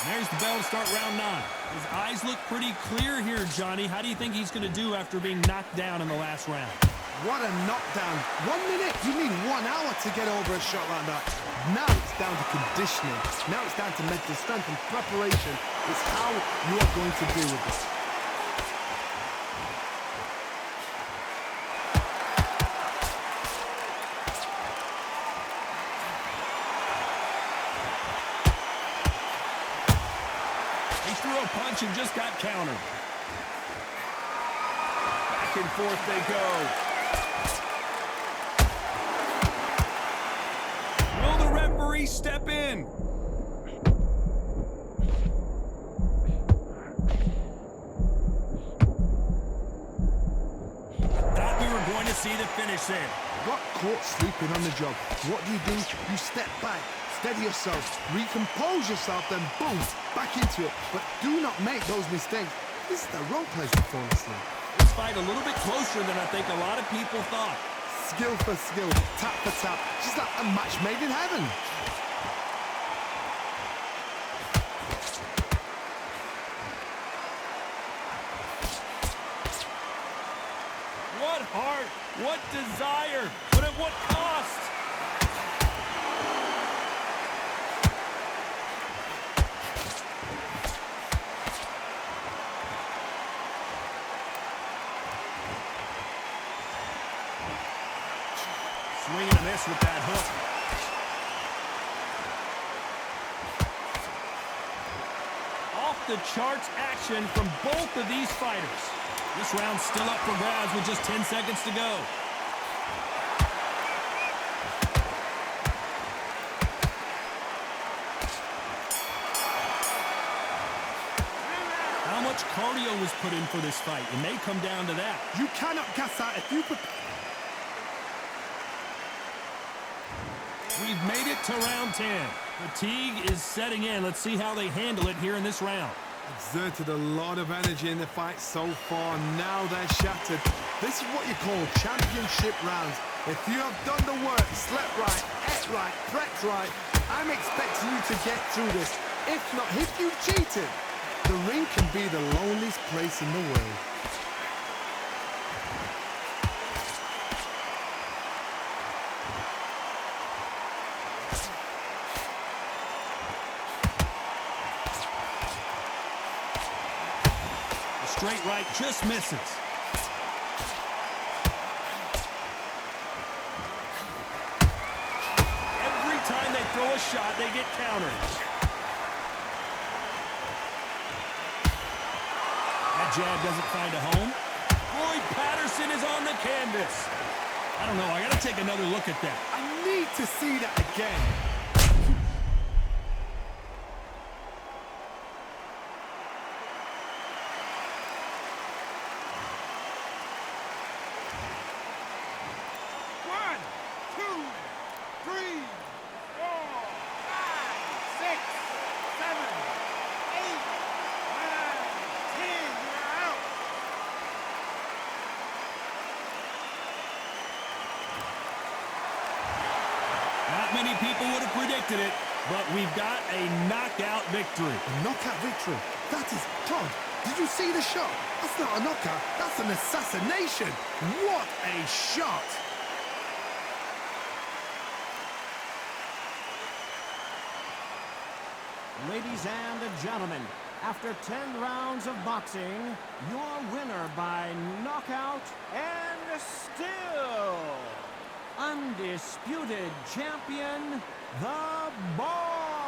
There's the bell to start round 9. His eyes look pretty clear here, Johnny. How do you think he's going to do after being knocked down in the last round? What a knockdown. 1 minute? You need 1 hour to get over a shot like that. Now it's down to conditioning. Now it's down to mental strength and preparation. It's how you are going to deal with this. Threw a punch and just got countered. Back and forth they go. Will the referee step in? Thought we were going to see the finish there. Got caught sleeping on the job. What do? You step back. Steady yourself, recompose yourself, then boom, back into it. But do not make those mistakes. This is the wrong place to fall asleep. This fight a little bit closer than I think a lot of people thought. Skill for skill, tap for tap, just like a match made in heaven. What heart, what desire, but at what cost? Swing and a miss with that hook. Off the charts action from both of these fighters. This round's still up for grabs with just 10 seconds to go. How much cardio was put in for this fight? It may come down to that. You cannot gas out if you put... We've made it to round 10. Fatigue is setting in. Let's see how they handle it here in this round. Exerted a lot of energy in the fight so far. Now they're shattered. This is what you call championship rounds. If you have done the work, slept right, ate right, prepped right, I'm expecting you to get through this. If not, if you've cheated, the ring can be the loneliest place in the world. Straight right just misses. Every time they throw a shot, they get countered. That jab doesn't find a home. Floyd Patterson is on the canvas. I don't know. I got to take another look at that. I need to see that again. Many people would have predicted it, but we've got a knockout victory. A knockout victory? That is... Todd, did you see the shot? That's not a knockout, that's an assassination. What a shot! Ladies and gentlemen, after 10 rounds of boxing, your winner by knockout and still undisputed champion, The Boss.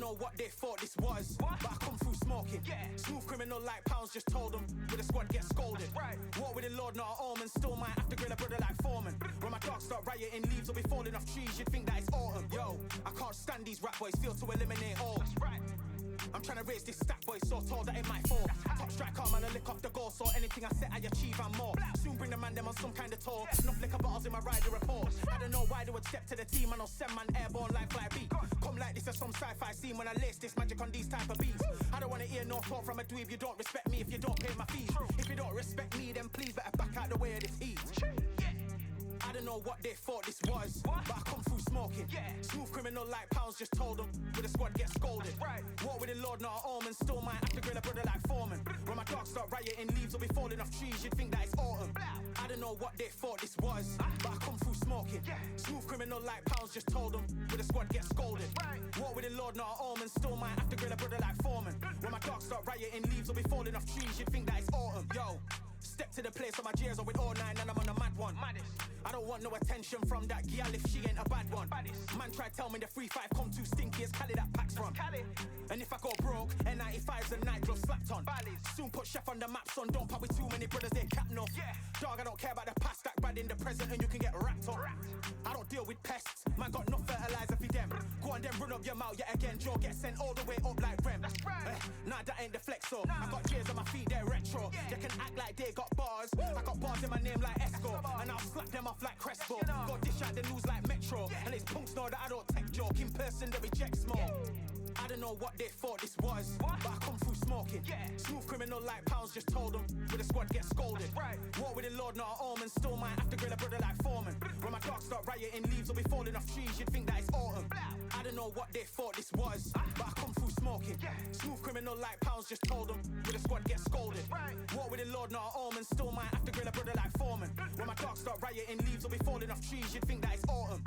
don't know what they thought this was, but I come through smoking. Smooth criminal like pounds, just told them. With the squad get scolded. War with the Lord, not an omen. Still might have to grill a brother like Foreman. When my dogs start rioting, leaves will be falling off trees. You'd think that it's autumn. Yo, I can't stand these rap boys, feel to eliminate all. I'm trying to raise this stat boy so tall that it might fall. Top strike hard man, I lick off the goal. So anything I set, I achieve and more. Soon bring the man them on some kind of tour. Enough liquor bottles in my rider report. I don't know why they would step to the team. And I'll send man airborne like fly beat. Come like this as some sci-fi scene when I lace this magic on these type of beats. I don't wanna hear no talk from a dweeb. You don't respect me if you don't pay my fees. If you don't respect me, then please better back out the way of this heat. I don't know what they thought this was, but I come through smoking. Smooth criminal like pounds, just told them. With the squad get scolded. War with the Lord, not an omen. Still might have to grill a brother like Foreman. When my dogs start rioting, leaves will be falling off trees. You'd think that it's autumn. I don't know what they thought this was, but I come through smoking. Smooth criminal like pounds, just told them. With the squad get scolded. War with the Lord, not an omen. Still might have to grill a brother like Foreman. When my dogs start rioting, leaves will be falling off trees. You'd think that it's autumn. Yo. Step to the place on my J's or with all nine and I'm on a mad one. I don't want no attention from that gal if she ain't a bad one. Man try tell me the 3-5 come too stinky as Cali that packs from. And if I go broke, N95s and night gloves slapped on. Soon put Chef on the map, son. Don't pop with too many brothers, they cap no. Dog, I don't care about the past, that bad in the present and you can get wrapped up. I don't deal with pests, man got no fertilizer for them. Go on then run up your mouth yet again, Joe get sent all the way up like Rem. Nah, that ain't the flex so. I got J's on my feet, they're retro. They can act like they got bars. I got bars in my name like Esco, and I'll slap them off like Crespo. Go dish out the news like Metro, and it's punks know that I don't tech joke. In person, they reject smoke. I don't know what they thought this was, but I come through smoking. Smooth criminal like pounds, just told them. With the squad get scolded. War with the Lord, not an omen. Still might have to grill a brother like Foreman. When my dogs start rioting, leaves will be falling off trees. You'd think that it's autumn. I don't know what they thought this was, but I come through smoking. Smooth criminal like pounds, just told them. With the squad get scolded. War with the Lord, not an omen. Still might have to grill a brother like Foreman. When my dogs start rioting, leaves will be falling off trees. You'd think that it's autumn.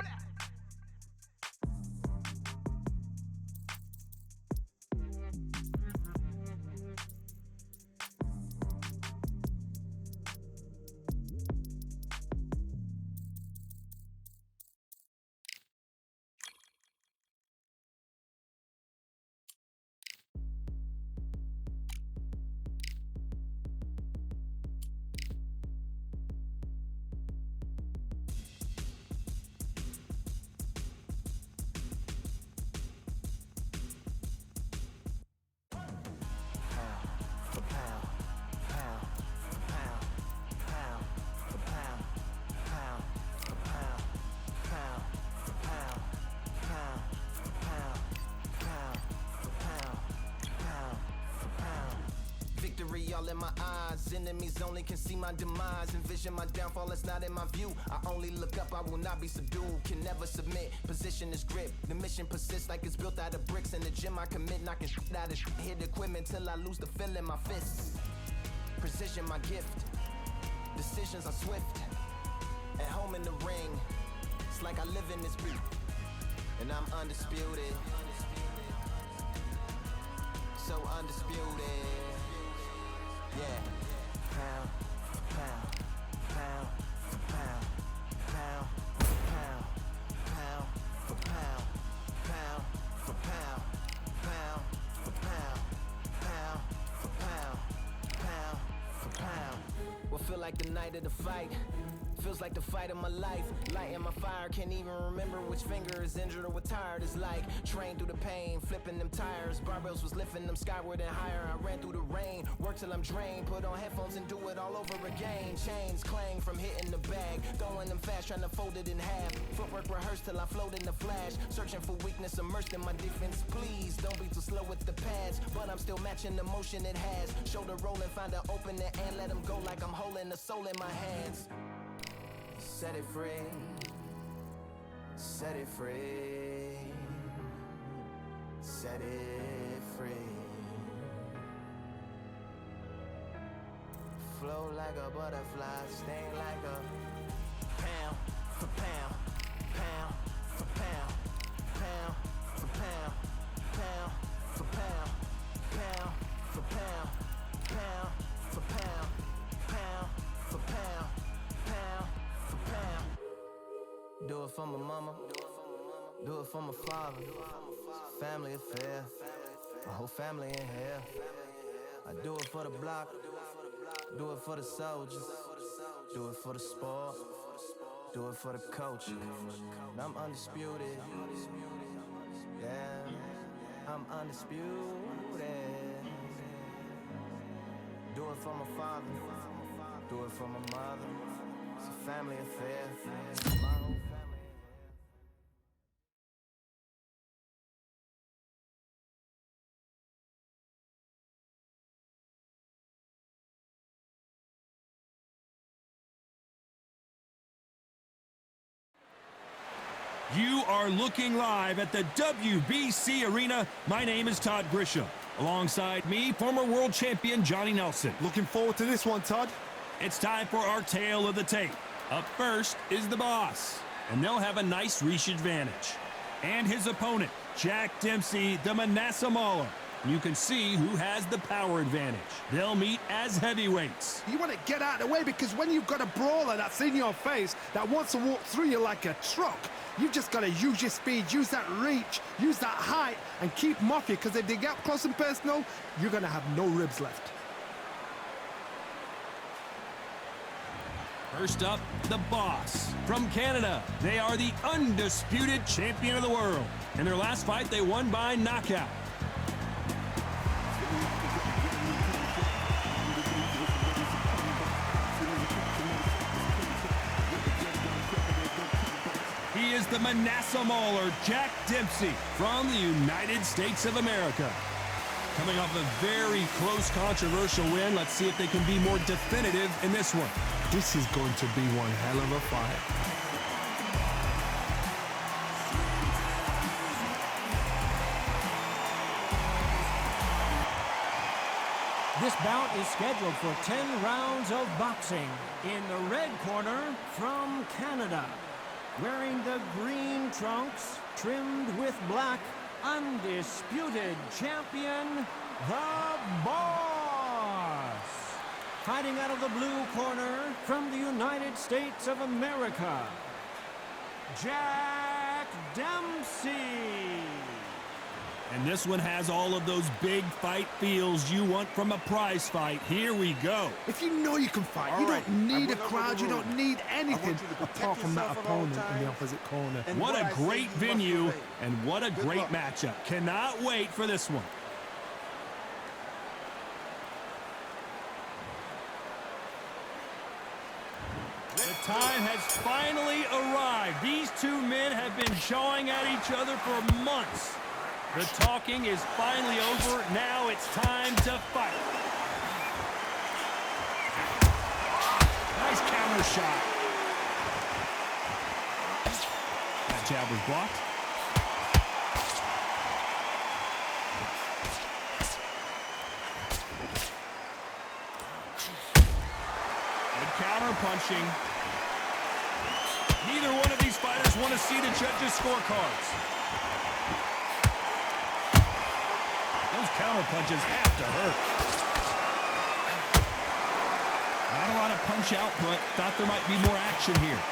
All in my eyes, enemies only can see my demise. Envision my downfall, it's not in my view. I only look up, I will not be subdued. Can never submit, position is grip. The mission persists like it's built out of bricks. In the gym I commit, knocking shit out of shit. Hit equipment till I lose the feel in my fists. Precision my gift, decisions are swift. At home in the ring, it's like I live in this beat. And I'm undisputed, so undisputed. Yeah, pound for pound, pound for pound, pound for pound, pound for pound, pound for pound, pound for pound, pound for pound, pound for pound. What feel like the night of the fight? Feels like the fight of my life. Lighting my fire, can't even remember which finger is injured or what tired is like. Train through the pain, flipping them tires. Barbells was lifting them skyward and higher. I ran through the rain, work till I'm drained. Put on headphones and do it all over again. Chains clang from hitting the bag. Throwing them fast, trying to fold it in half. Footwork rehearsed till I float in the flash. Searching for weakness, immersed in my defense. Please, don't be too slow with the pads. But I'm still matching the motion it has. Shoulder rolling, find an opening and let them go like I'm holding the soul in my hands. Set it free, set it free, set it free. Flow like a butterfly, sting like a pound for pound, pound for pound, pound for pound, pound for pound, pound for pound, pound for pound, pound for pound, pound. Do it for my mama, Do it for my father. It's a family affair. My whole family in here. I do it for the block. Do it for the soldiers. Do it for the sport. Do it for the coach. And I'm undisputed. Yeah, I'm undisputed. Do it for my father. Do it for my mother. It's a family affair. My whole family. You are looking live at the WBC Arena. My name is Todd Grisham. Alongside me, former world champion Johnny Nelson. Looking forward to this one, Todd. It's time for our tale of the tape. Up first is the boss, and they'll have a nice reach advantage. And his opponent, Jack Dempsey, the Manasseh Mauler. You can see who has the power advantage. They'll meet as heavyweights. You want to get out of the way because when you've got a brawler that's in your face that wants to walk through you like a truck, you've just got to use your speed, use that reach, use that height, and keep them off you, because if they get up close and personal, you're going to have no ribs left. First up, the boss from Canada. They are the undisputed champion of the world. In their last fight, they won by knockout. He is the Manasseh Mauler, Jack Dempsey, from the United States of America. Coming off a very close, controversial win, let's see if they can be more definitive in this one. This is going to be one hell of a fight. This bout is scheduled for 10 rounds of boxing. In the red corner, from Canada, wearing the green trunks, trimmed with black, undisputed champion, the Boss. Fighting out of the blue corner, from the United States of America, Jack Dempsey. And this one has all of those big fight feels you want from a prize fight. Here we go. If you know you can fight, you don't need a crowd, you don't need anything apart from that opponent in the opposite corner. What a great venue and what a great matchup. Cannot wait for this one. The time has finally arrived. These two men have been jawing at each other for months. The talking is finally over. Now it's time to fight. Nice counter shot. That jab was blocked. Good counter punching. Neither one of these fighters want to see the judges' scorecards. Those counter punches have to hurt. Not a lot of punch output. Thought there might be more action here.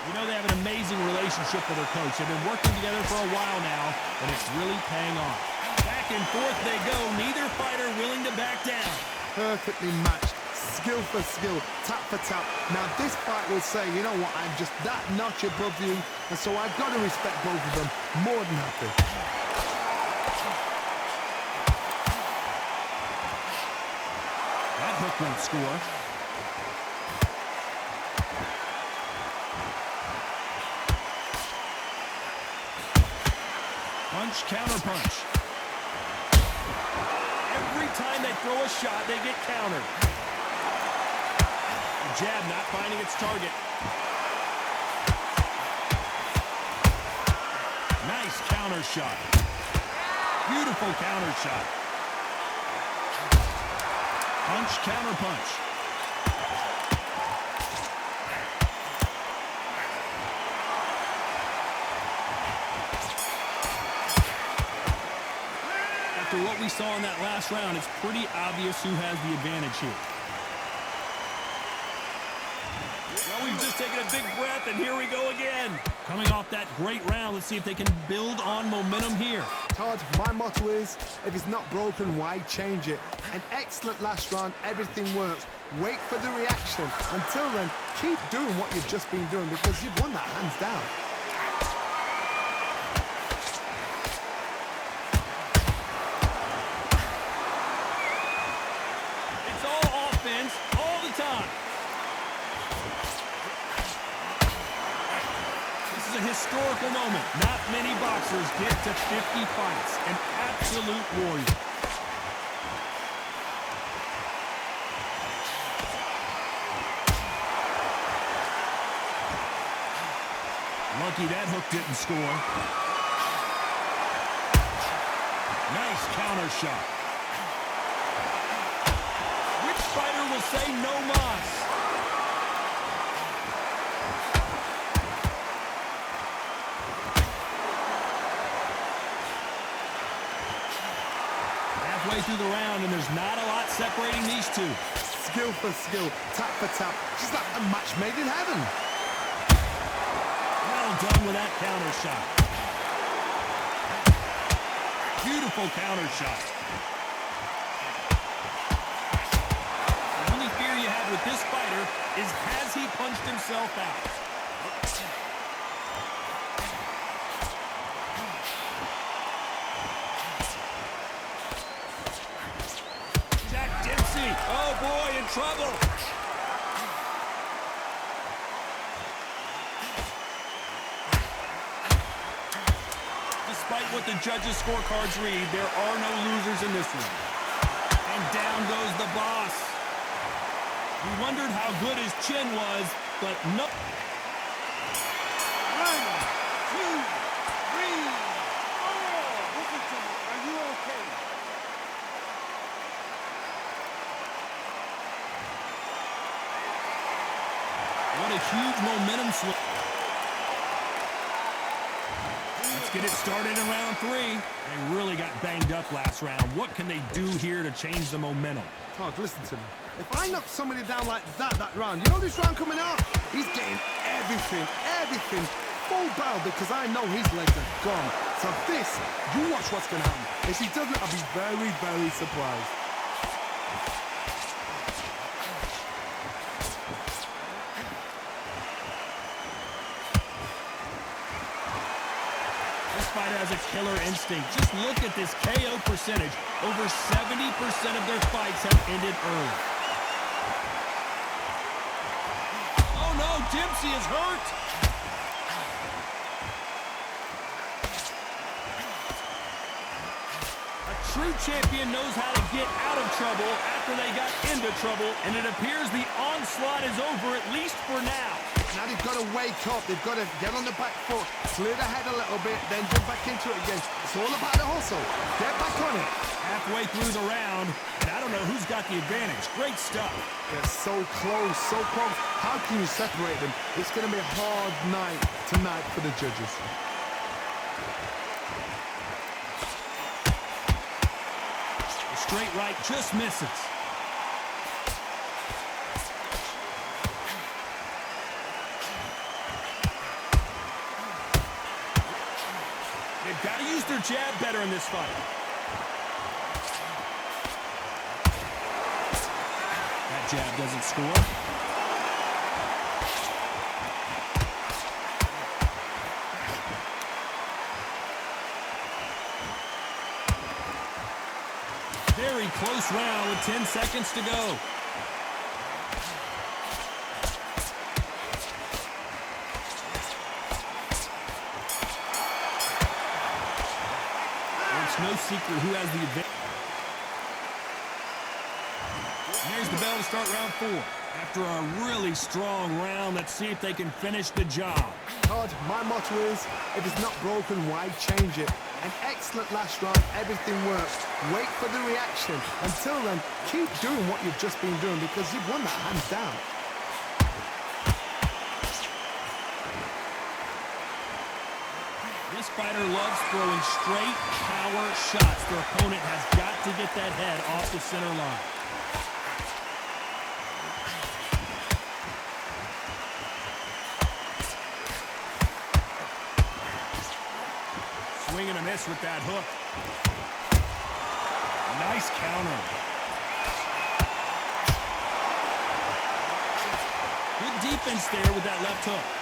You know they have an amazing relationship with their coach. They've been working together for a while now, and it's really paying off. Back and forth they go. Neither fighter willing to back down. Perfectly matched. Skill for skill, tap for tap. Now this fight will say, you know what, I'm just that notch above you, and so I've got to respect both of them more than happy. That hook won't score. Punch, counter punch. Every time they throw a shot, they get countered. Jab not finding its target. Nice counter shot. Beautiful counter shot. Punch, counter punch. After what we saw in that last round, it's pretty obvious who has the advantage here. Well, we've just taken a big breath, and here we go again. Coming off that great round, let's see if they can build on momentum here. Todd, my motto is, if it's not broken, why change it? An excellent last round, everything works. Wait for the reaction. Until then, keep doing what you've just been doing because you've won that hands down. It's all offense, all the time. This is a historical moment. Not many boxers get to 50 fights. An absolute warrior. Lucky that hook didn't score. Nice counter shot. Which fighter will say no mas? Halfway through the round, and there's not a lot separating these two. Skill for skill, tap for tap. Just like a match made in heaven. Well done with that counter shot. Beautiful counter shot. The only fear you have with this fighter is has he punched himself out? Jack Dempsey, oh boy, in trouble. Despite what the judges' scorecards read, there are no losers in this one. And down goes the boss. We wondered how good his chin was, but no. 1, 2, 3. Oh, listen to me. Are you okay? What a huge momentum swing. Let's get it started in round 3. They really got banged up last round. What can they do here to change the momentum? Todd, listen to me. If I knock somebody down like that round, you know this round coming up? He's getting everything full barrel because I know his legs are gone. So this, you watch what's going to happen. If he doesn't, I'll be very, very surprised. This fighter has a killer instinct. Just look at this KO percentage. Over 70% of their fights have ended early. Oh no, Dempsey is hurt. A true champion knows how to get out of trouble after they got into trouble, and it appears the onslaught is over, at least for now. Now they've got to wake up. They've got to get on the back foot, clear the head a little bit, then jump back into it again. It's all about the hustle. Get back on it. Halfway through the round, and I don't know who's got the advantage. Great stuff. They're so close, so close. How can you separate them? It's going to be a hard night tonight for the judges. The straight right just misses. They've got to use their jab better in this fight. That jab doesn't score. Very close round with 10 seconds to go. No secret who has the advantage. And there's the bell to start round 4. After a really strong round, let's see if they can finish the job. Todd, my motto is, if it's not broken, why change it? An excellent last round, everything works. Wait for the reaction. Until then, keep doing what you've just been doing because you've won that hands down. This fighter loves throwing straight power shots. Their opponent has got to get that head off the center line. Swing and a miss with that hook. Nice counter. Good defense there with that left hook.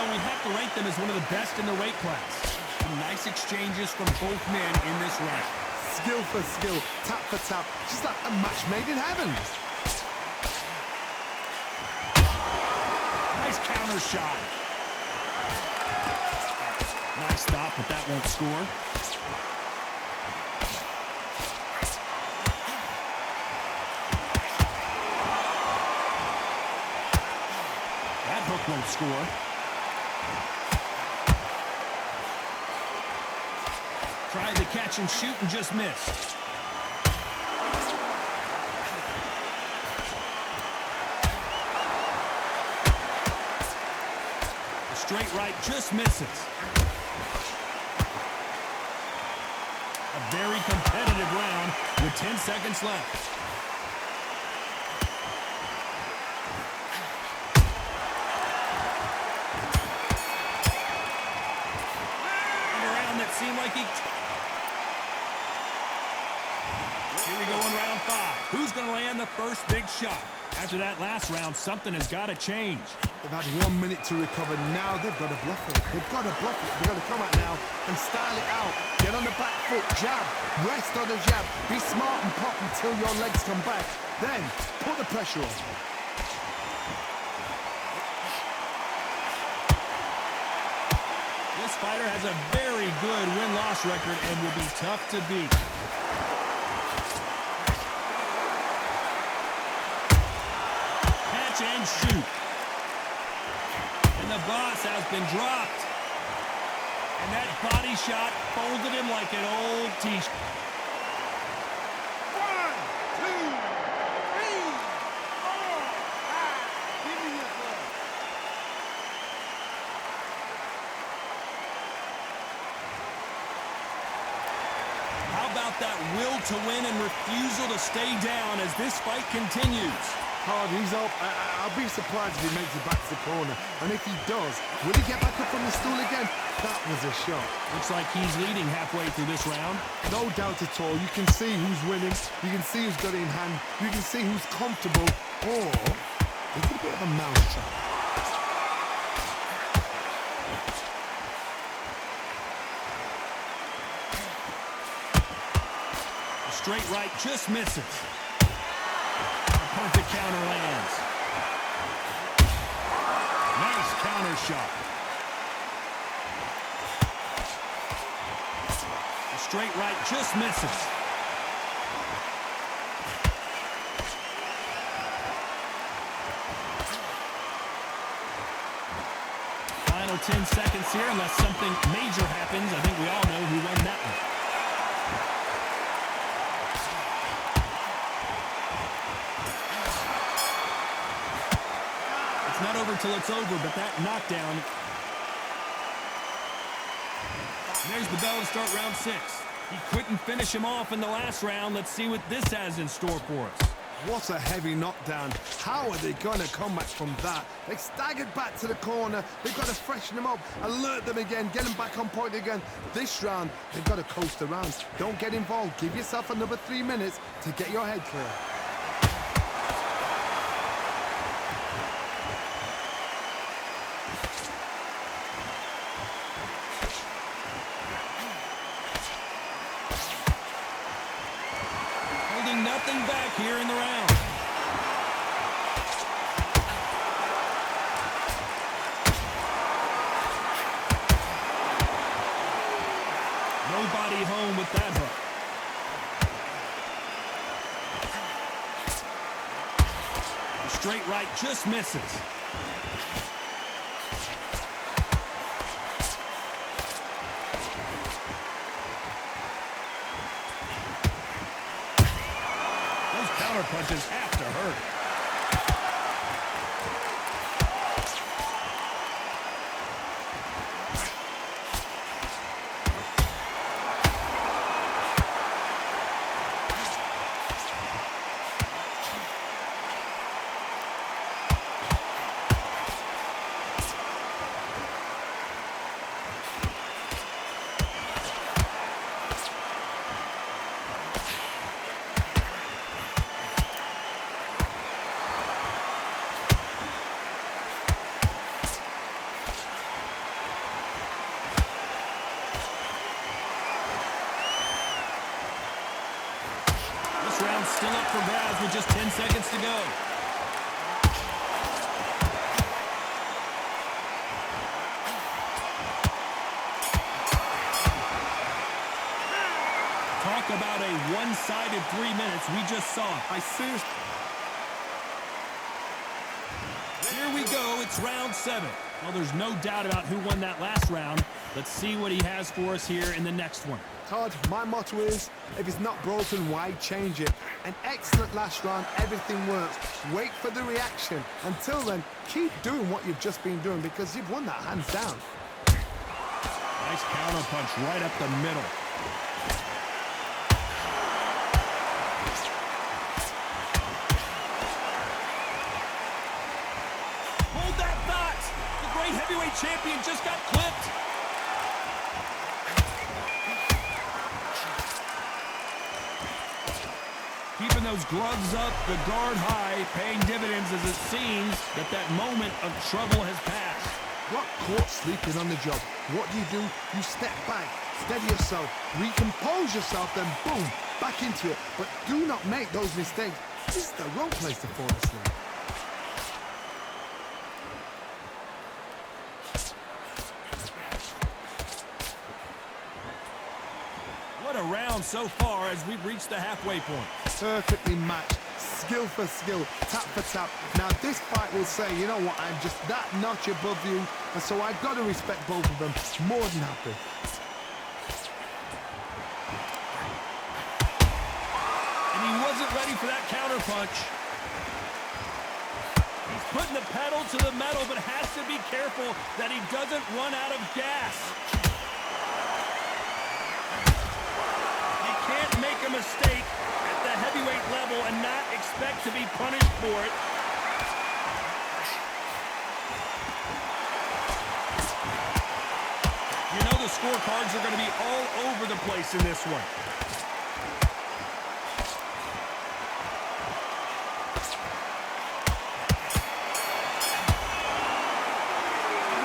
We have to rank them as one of the best in the weight class. Some nice exchanges from both men in this round. Skill for skill, tap for tap, just like a match made in heaven. Nice counter shot. Nice stop, but that won't score. That hook won't score. Tried to catch and shoot and just missed. The straight right just misses. A very competitive round with 10 seconds left. And a round that seemed like he... Here we go in round 5. Who's going to land the first big shot? After that last round, something has got to change. They've had 1 minute to recover. Now they've got to bluff it. They've got to bluff it. They've got to come out now and style it out. Get on the back foot, jab, rest on the jab. Be smart and pop until your legs come back. Then put the pressure on. This fighter has a very good win-loss record and will be tough to beat. Catch and shoot. And the boss has been dropped. And that body shot folded him like an old t-shirt. 1, 2, 3, 4, 5. Give me your blood. How about that will to win and refusal to stay down as this fight continues? Hard, he's up. I'll be surprised if he makes it back to the corner. And if he does, will he get back up from the stool again? That was a shot. Looks like he's leading halfway through this round. No doubt at all. You can see who's winning. You can see who's got it in hand. You can see who's comfortable. Or it's a bit of a mousetrap. The straight right just misses. A perfect counter lands. Nice counter shot. The straight right just misses. Final 10 seconds here, unless something major happens. I think we all know who won that one. It's not over till it's over, but that knockdown. And there's the bell to start round 6. He couldn't finish him off in the last round. Let's see what this has in store for us. What a heavy knockdown. How are they going to come back from that? They staggered back to the corner. They've got to freshen them up, alert them again, get them back on point again. This round, they've got to coast around. Don't get involved. Give yourself another 3 minutes to get your head clear. Nothing back here in the round. Nobody home with that hook. The straight right just misses. counter punches have to hurt. This round's still up for grabs with just 10 seconds to go. Talk about a one-sided 3 minutes we just saw. I seriously... Here we go, it's round 7. Well, there's no doubt about who won that last round. Let's see what he has for us here in the next one. Todd, my motto is, if it's not broken, why change it? An excellent last round, everything works. Wait for the reaction. Until then, keep doing what you've just been doing because you've won that hands down. Nice counter punch right up the middle. Hold that thought! The great heavyweight champion just got clipped. Keeping those gloves up, the guard high, paying dividends as it seems that moment of trouble has passed. Got caught sleeping on the job. What do? You step back, steady yourself, recompose yourself, then boom, back into it. But do not make those mistakes. This is the wrong place to fall asleep. What a round so far as we've reached the halfway point. Perfectly matched, skill for skill, tap for tap. Now this fight will say, you know what, I'm just that notch above you, and so I've got to respect both of them. More than happy. And he wasn't ready for that counter punch. He's putting the pedal to the metal, but has to be careful that he doesn't run out of gas. You can't make a mistake at the heavyweight level and not expect to be punished for it. You know the scorecards are going to be all over the place in this one.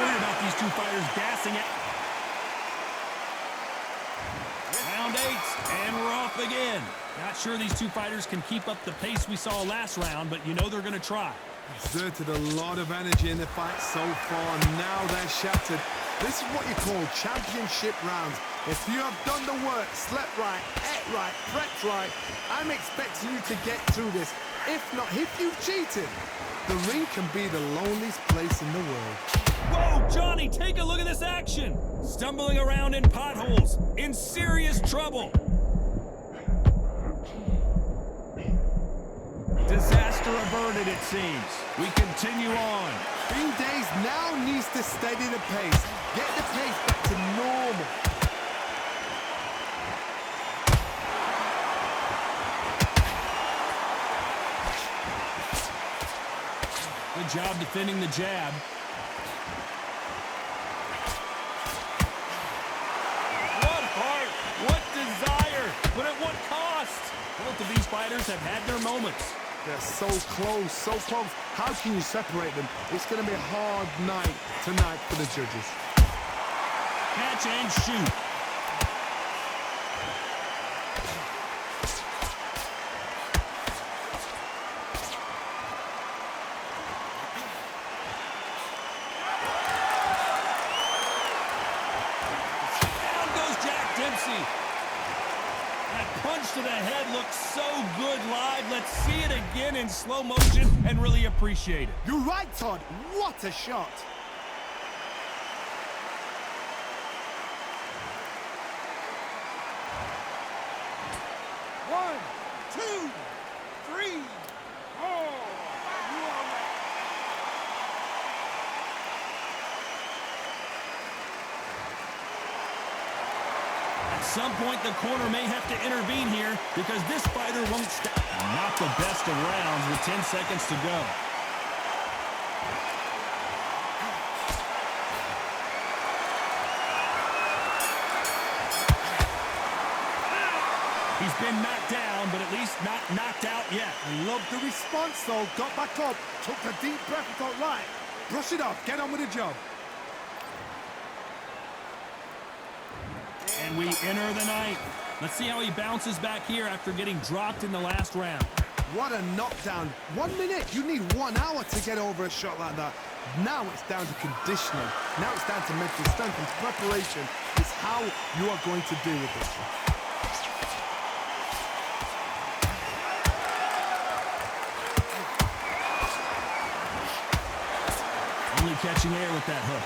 Worried about these two fighters gassing it. Round 8, and we're off again. Not sure these two fighters can keep up the pace we saw last round, but you know they're going to try. Exerted a lot of energy in the fight so far, and now they're shattered. This is what you call championship rounds. If you have done the work, slept right, ate right, prepped right, I'm expecting you to get through this. If not, if you've cheated, the ring can be the loneliest place in the world. Whoa, Johnny, take a look at this action. Stumbling around in potholes, in serious trouble. Disaster averted, it seems. We continue on. Green Days now needs to steady the pace. Get the pace back to normal. Good job defending the jab. What heart, what desire, but at what cost? Both of these fighters have had their moments. They're so close, so close. How can you separate them? It's going to be a hard night tonight for the judges. Catch and shoot. Down goes Jack Dempsey. That punch to the head looks so good live. Let's see it again in slow motion and really appreciate it. You're right, Todd. What a shot. One, two, three. some point, the corner may have to intervene here because this fighter won't stop. Not the best of rounds with 10 seconds to go. He's been knocked down, but at least not knocked out yet. I love the response, though. Got back up, took a deep breath, and thought, right, brush it off, get on with the job. And we enter the ninth. Let's see how he bounces back here after getting dropped in the last round. What a knockdown. 1 minute, you need 1 hour to get over a shot like that. Now it's down to conditioning. Now it's down to mental strength and preparation. It's how you are going to deal with this. Only catching air with that hook.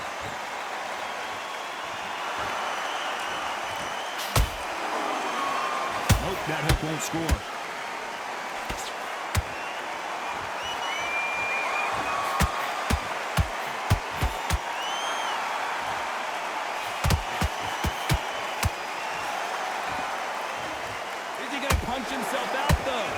Nope, that hook won't score. Is he going to punch himself out, though?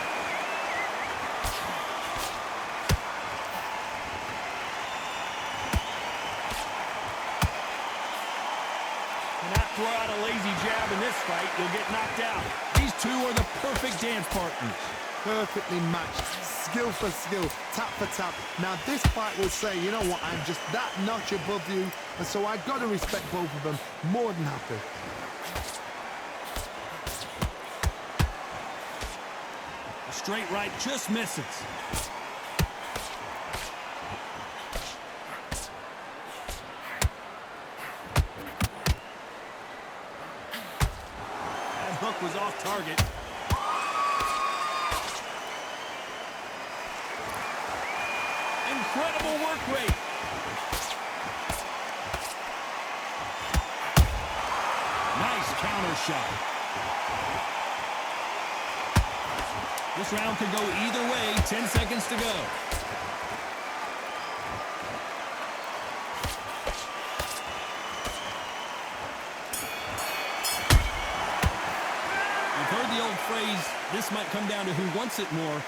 Throw out a lazy jab in this fight, you'll get knocked out. These two are the perfect dance partners. Perfectly matched, skill for skill, tap for tap. Now this fight will say, you know what, I'm just that notch above you, and so I've got to respect both of them. More than happy. A straight right just misses. Hook was off target. Incredible work rate. Nice counter shot. This round could go either way. 10 seconds to go. Heard the old phrase, this might come down to who wants it more.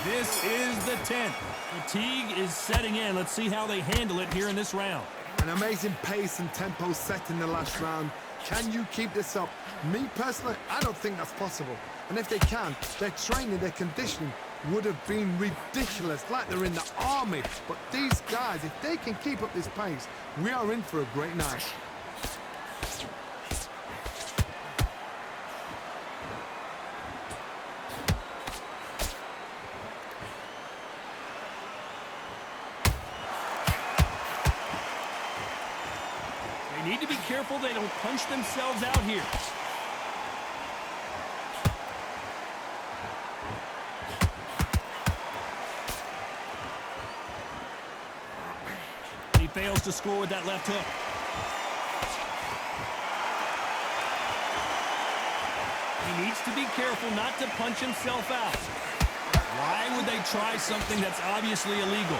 This is the 10th. Fatigue is setting in. Let's see how they handle it here in this round. An amazing pace and tempo set in the last round. Can you keep this up? Me personally, I don't think that's possible. And if they can, their training, their conditioning would have been ridiculous, like they're in the army. But these guys, if they can keep up this pace, we are in for a great night. Need to be careful they don't punch themselves out here. He fails to score with that left hook. He needs to be careful not to punch himself out. Why would they try something that's obviously illegal?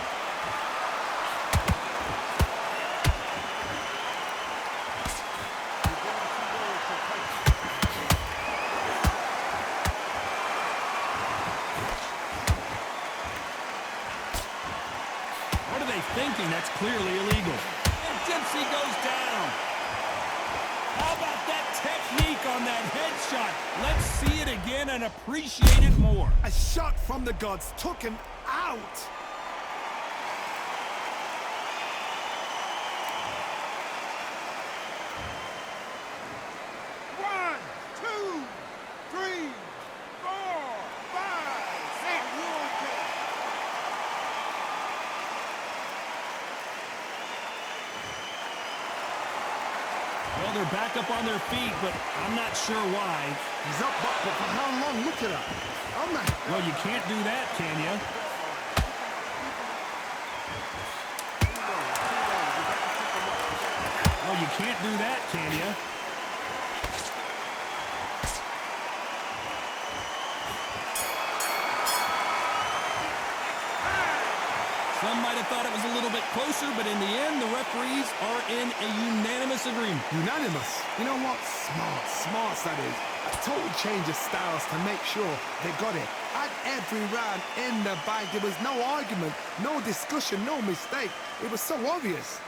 Thinking that's clearly illegal. And Dempsey goes down. How about that technique on that headshot? Let's see it again and appreciate it more. A shot from the gods took him out. One, two, three, four, five, six. Well, they're back up on their feet, but I'm not sure why. He's up, but for how long? Look at that. Oh, my. Well, you can't do that, can you? Well, you can't do that, can you? Some might have thought it was a little bit closer, but in the end, the referees are in a unanimous agreement. Unanimous. You know what? Smart that is. A total change of styles to make sure they got it. At every round in the bag, there was no argument, no discussion, no mistake. It was so obvious.